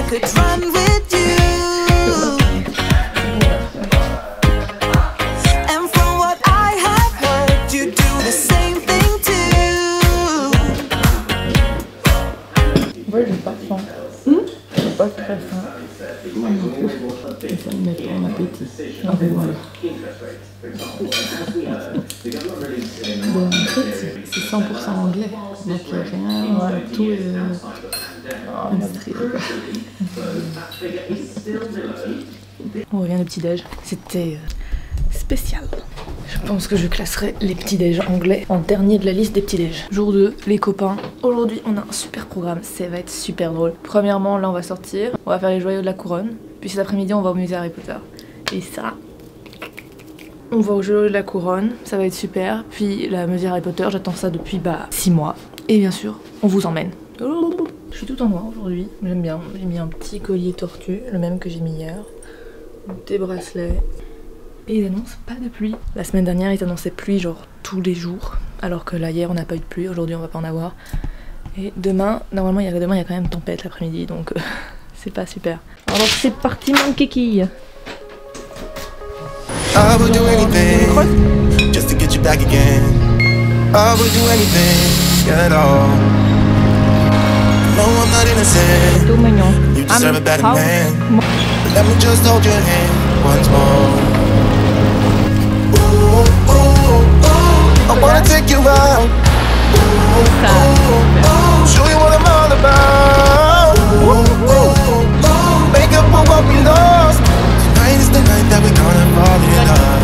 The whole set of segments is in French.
could run with you. And from what I have heard, you do the same thing too. Ouais, j'ai pas faim. J'ai pas très faim. Et ça me met en appétit. Ah ben voilà. Bon, en fait, c'est 100% anglais. Donc il n'y a rien, voilà, tout est industriel. On revient au petit-déj. C'était spécial. Je pense que je classerai les petits-déj anglais en dernier de la liste des petits-déj. Jour 2, les copains. Aujourd'hui, on a un super programme. Ça va être super drôle. Premièrement, là, on va sortir. On va faire les joyaux de la couronne. Puis cet après-midi, on va au musée Harry Potter. Et ça, on va au joyaux de la couronne. Ça va être super. Puis la musée Harry Potter, j'attends ça depuis 6 mois. Et bien sûr, on vous emmène. Je suis tout en noir aujourd'hui. J'aime bien. J'ai mis un petit collier tortue, le même que j'ai mis hier. Des bracelets. Et ils annoncent pas de pluie. La semaine dernière, ils annonçaient pluie genre tous les jours. Alors que là, hier, on n'a pas eu de pluie. Aujourd'hui, on va pas en avoir. Et demain, normalement, il y a quand même tempête l'après-midi. Donc, c'est pas super. Alors, c'est parti, mon kiki. I would do anything just to get you back again. I would do anything at all. No, I'm not innocent. Tout mignon. You deserve a better man. But let me just hold your hand once more. Ooh, ooh, ooh. I wanna take you out. Ooh, ooh, ooh. Show you what I'm all about. Ooh, ooh, ooh. Make up for what we lost. Tonight is the night that we're gonna fall in love.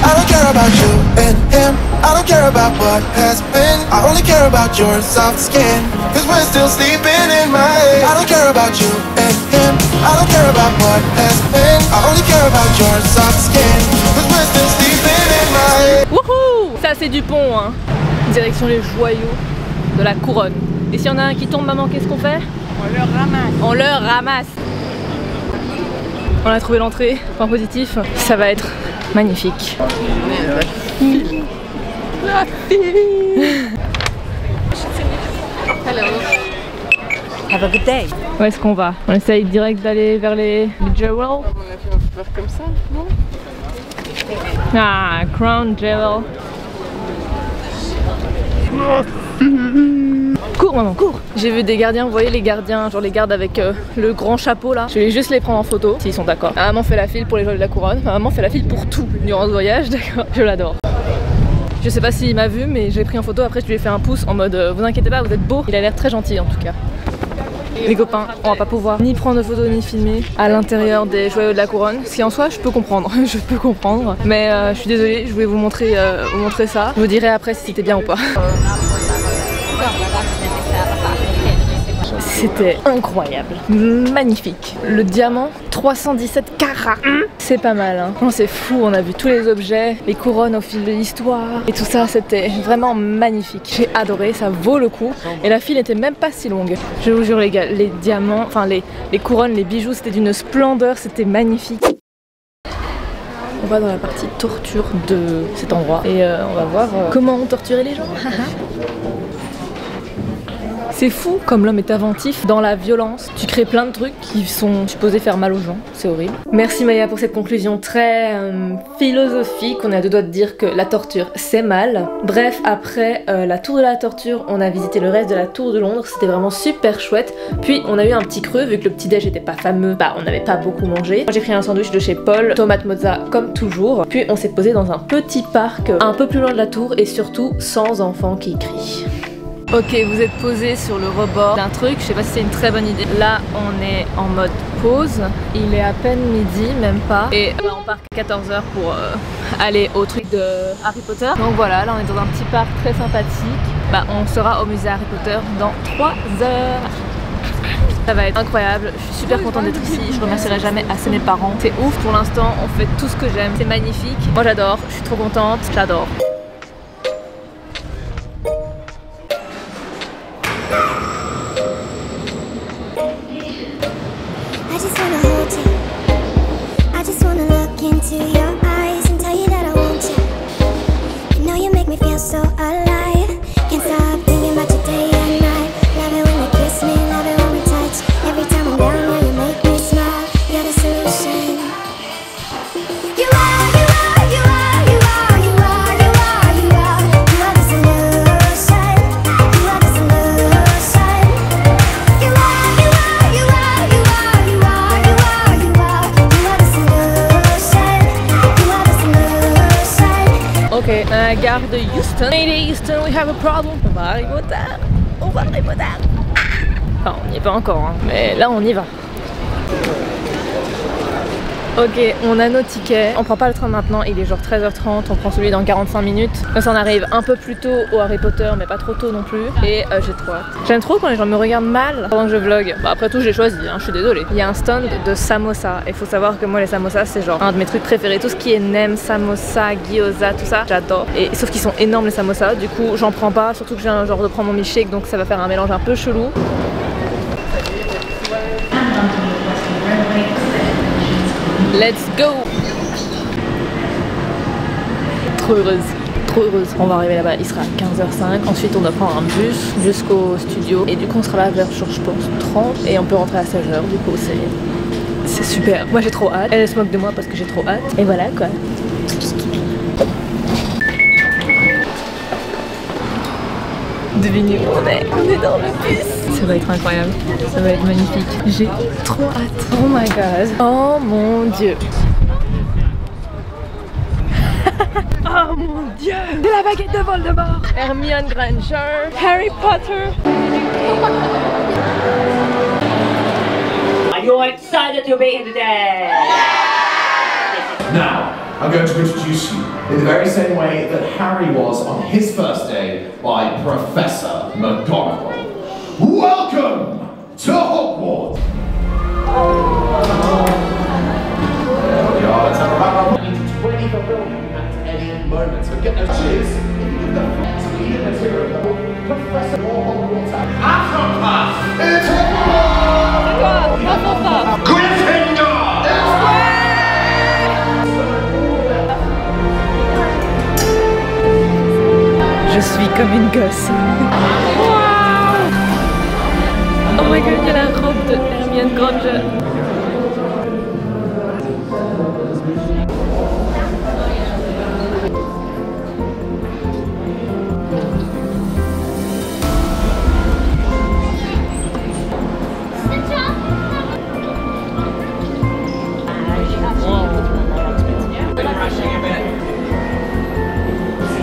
I don't care about you and him. I don't care about what has been. I only care about your soft skin. Cause we're still sleeping in my head. I don't care about you and him. I don't care about what has been. I only care about your soft skin. Cause we're still sleeping in my head. Wouhou! Ça c'est du pont, hein. Direction les joyaux de la couronne. Et s'il y en a un qui tombe, maman, qu'est-ce qu'on fait? On le ramasse. On le ramasse. On a trouvé l'entrée, point positif. Ça va être magnifique. La fille. Hello. Have a good day. Où est-ce qu'on va? On essaye direct d'aller vers les jewels. On a fait un peu comme ça, non? Ah, Crown Jewel. Cours maman, cours! J'ai vu des gardiens, vous voyez les gardiens, genre les gardes avec le grand chapeau là. Je vais juste les prendre en photo, s'ils sont d'accord. Ma maman fait la file pour les joyaux de la couronne, ma maman fait la file pour tout durant ce voyage, d'accord? Je l'adore. Je sais pas s'il m'a vu, mais j'ai pris en photo, après je lui ai fait un pouce en mode vous inquiétez pas, vous êtes beau. Il a l'air très gentil en tout cas. Les copains, on va pas pouvoir ni prendre de photos ni filmer à l'intérieur des joyaux de la couronne, ce qui en soi je peux comprendre, je peux comprendre. Mais je suis désolée, je voulais vous montrer ça. Je vous dirai après si c'était bien ou pas. C'était incroyable, magnifique. Le diamant, 317 carats, c'est pas mal hein. Oh, c'est fou, on a vu tous les objets, les couronnes au fil de l'histoire et tout ça, c'était vraiment magnifique. J'ai adoré, ça vaut le coup et la file était même pas si longue. Je vous jure les gars, les diamants, enfin les couronnes, les bijoux, c'était d'une splendeur, c'était magnifique. On va dans la partie torture de cet endroit et on va voir comment on torturait les gens. C'est fou comme l'homme est inventif dans la violence. Tu crées plein de trucs qui sont supposés faire mal aux gens. C'est horrible. Merci Maya pour cette conclusion très philosophique. On est à deux doigts de dire que la torture c'est mal. Bref, après la tour de la torture, on a visité le reste de la tour de Londres. C'était vraiment super chouette. Puis on a eu un petit creux vu que le petit déj était pas fameux. Bah on n'avait pas beaucoup mangé. Moi j'ai pris un sandwich de chez Paul, tomate mozza comme toujours. Puis on s'est posé dans un petit parc un peu plus loin de la tour et surtout sans enfants qui crient. Ok, vous êtes posé sur le rebord d'un truc, je sais pas si c'est une très bonne idée. Là, on est en mode pause. Il est à peine midi, même pas. Et on part à 14h pour aller au truc de Harry Potter. Donc voilà, là on est dans un petit parc très sympathique. Bah, on sera au musée Harry Potter dans 3 heures. Ça va être incroyable, je suis super contente d'être ici, je remercierai jamais assez mes parents. C'est ouf, pour l'instant on fait tout ce que j'aime, c'est magnifique. Moi j'adore, je suis trop contente, j'adore. I just wanna hold you. I just wanna look into your eyes and tell you that I want you. You know you make me feel so alive. Can't stop thinking about you day and night. Love it when you kiss me, love it when we touch. Every time I'm down la gare de Houston. Mayday Houston, we have a problem. On va arriver au tard. On va arriver au tard. Enfin, on n'y est pas encore, hein. Mais là on y va. Ok, on a nos tickets. On prend pas le train maintenant, il est genre 13h30, on prend celui dans 45 minutes. Comme ça on arrive un peu plus tôt au Harry Potter, mais pas trop tôt non plus. Et j'ai trop hâte. J'aime trop quand les gens me regardent mal pendant que je vlog. Bah, après tout, j'ai choisi, hein, je suis désolée. Il y a un stand de samosa. Et faut savoir que moi, les samosas, c'est genre un de mes trucs préférés. Tout ce qui est nem, samosa, gyoza, tout ça, j'adore. Et sauf qu'ils sont énormes les samosas. Du coup, j'en prends pas. Surtout que j'ai un genre de prendre mon milkshake, donc ça va faire un mélange un peu chelou. Let's go! Trop heureuse, trop heureuse. On va arriver là-bas, il sera 15h05. Ensuite, on doit prendre un bus jusqu'au studio. Et du coup, on sera là vers, je pense, 30. Et on peut rentrer à 16h. Du coup, c'est super. Moi, j'ai trop hâte. Elle se moque de moi parce que j'ai trop hâte. Et voilà quoi. Devinez où on est dans le bus. Ça va être incroyable, ça va être magnifique. J'ai trop hâte. Oh my god. Oh mon dieu. Oh mon dieu. C'est la baguette de Voldemort. Hermione Granger, Harry Potter. Are you excited to be here today? Now, I'm going to introduce you in the very same way that Harry was on his first day by Professor McGonagall. Welcome to Hogwarts! There we are, let's have a round of 20 for building at any moment. So get those cheers. If you give them to be the material, Professor Hogwarts. Hufflepuff! It's Hufflepuff! Gryffindor! Je suis comme une gosse. Wow. Oh my god, il y a la robe de Hermione Granger.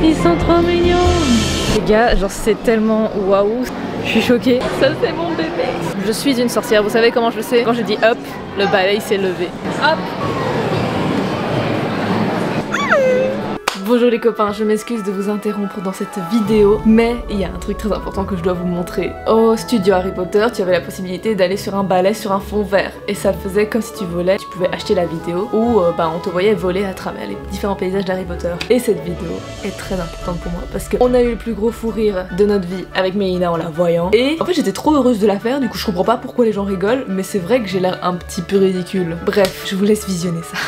Ils sont trop mignons. Les gars, genre c'est tellement waouh. Je suis choquée. Ça c'est mon bébé. Je suis une sorcière, vous savez comment je le sais? Quand je dis hop, le balai s'est levé. Hop. Bonjour les copains, je m'excuse de vous interrompre dans cette vidéo, mais il y a un truc très important que je dois vous montrer. Au studio Harry Potter, tu avais la possibilité d'aller sur un balai sur un fond vert, et ça faisait comme si tu volais. Tu pouvais acheter la vidéo où on te voyait voler à travers les différents paysages d'Harry Potter. Et cette vidéo est très importante pour moi parce qu'on a eu le plus gros fou rire de notre vie avec Mélina en la voyant. Et en fait j'étais trop heureuse de la faire, du coup je comprends pas pourquoi les gens rigolent, mais c'est vrai que j'ai l'air un petit peu ridicule. Bref, je vous laisse visionner ça.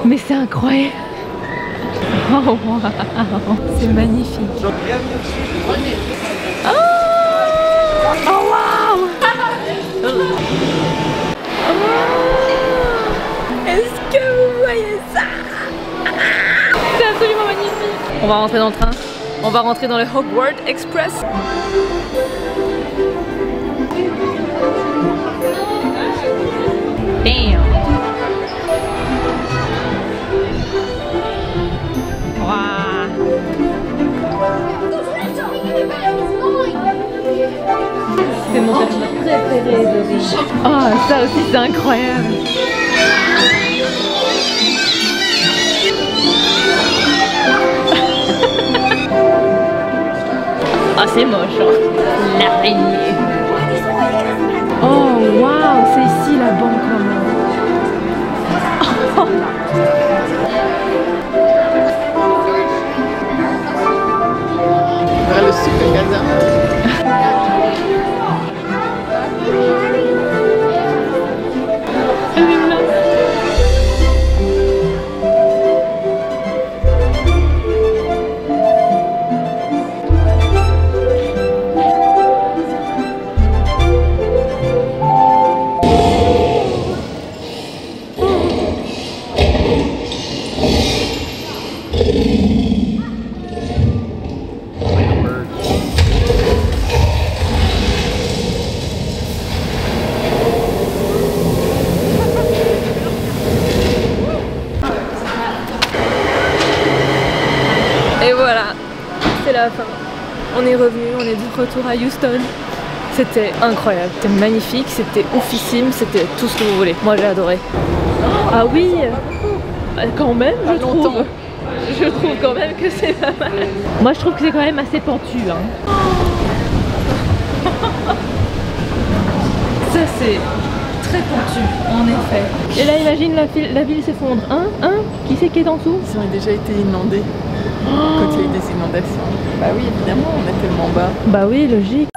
Mais c'est incroyable. Oh wow. C'est magnifique. Oh, oh wow. Est-ce que vous voyez ça? C'est absolument magnifique. On va rentrer dans le train. On va rentrer dans le Hogwarts Express. Damn. C'est mon personnage préféré de vie. Oh, ça aussi c'est incroyable. Ah, c'est moche, hein. L'araignée. Oh, waouh, c'est ici la banque, maman. Vers le sud de Gaza. Et voilà, c'est la fin. On est revenu, on est de retour à Houston. C'était incroyable, c'était magnifique, c'était oufissime, c'était tout ce que vous voulez. Moi j'ai adoré. Ah oui, quand même, je trouve. Je trouve quand même que c'est pas mal. Moi je trouve que c'est quand même assez pentu. Hein. Ça c'est très pentu, en effet. Et là imagine la ville s'effondre. Qui c'est qui est en dessous? Ils ont déjà été inondés quand il y a eu des inondations. Bah oui, évidemment, on est tellement bas. Bah oui, logique.